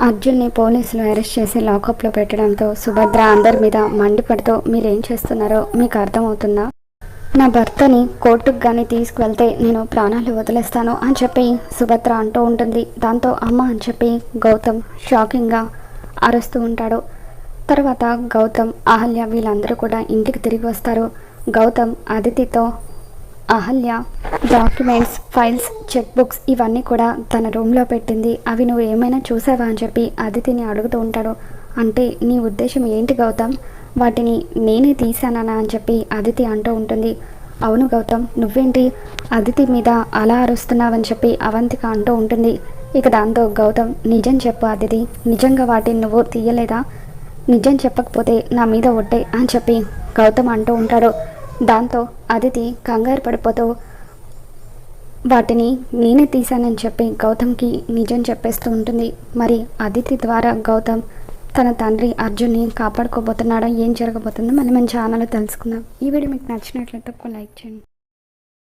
అర్జున్ని పోలీసులు అరెస్ట్ చేసి లాకప్లో పెట్టడంతో సుభద్ర అందరి మీద మండిపడుతూ మీరేం చేస్తున్నారో మీకు అర్థమవుతుందా? నా భర్తని కోర్టుకు కానీ తీసుకువెళ్తే నేను ప్రాణాలు వదిలేస్తాను అని చెప్పి సుభద్ర అంటూ ఉంటుంది. దాంతో అమ్మ అని చెప్పి గౌతమ్ షాకింగ్గా అరుస్తూ ఉంటాడు. తర్వాత గౌతమ్, అహల్య వీళ్ళందరూ కూడా ఇంటికి తిరిగి వస్తారు. గౌతమ్ అదితితో Ahalya documents, files, check books ఇవన్నీ కూడా తన రూమ్లో పెట్టింది, అవి నువ్వు ఏమైనా చూసావా అని చెప్పి అదితిని అడుగుతూ ఉంటాడు. అంటే నీ ఉద్దేశం ఏంటి గౌతమ్? వాటిని నేనే తీసానా అని చెప్పి అదితి అంటూ ఉంటుంది. అవును గౌతమ్, నువ్వేంటి అదితి మీద అలా అరుస్తున్నావని చెప్పి అవంతిక అంటూ ఉంటుంది. ఇక దాంతో గౌతమ్, నిజం చెప్పు అదితి, నిజంగా వాటిని నువ్వు తీయలేదా? నిజం చెప్పకపోతే నా మీద ఒట్టే అని చెప్పి గౌతమ్ అంటూ ఉంటాడు. దాంతో అదితి కంగారు పడిపోతూ వాటిని నేనే తీశానని చెప్పి గౌతమ్కి నిజం చెప్పేస్తూ ఉంటుంది. మరి అదితి ద్వారా గౌతమ్ తన తండ్రి అర్జున్ని కాపాడుకోబోతున్నాడా? ఏం జరగబోతుందో మన ఛానల్లో తెలుసుకుందాం. ఈ వీడియో మీకు నచ్చినట్లయితే ఒక లైక్ చేయండి.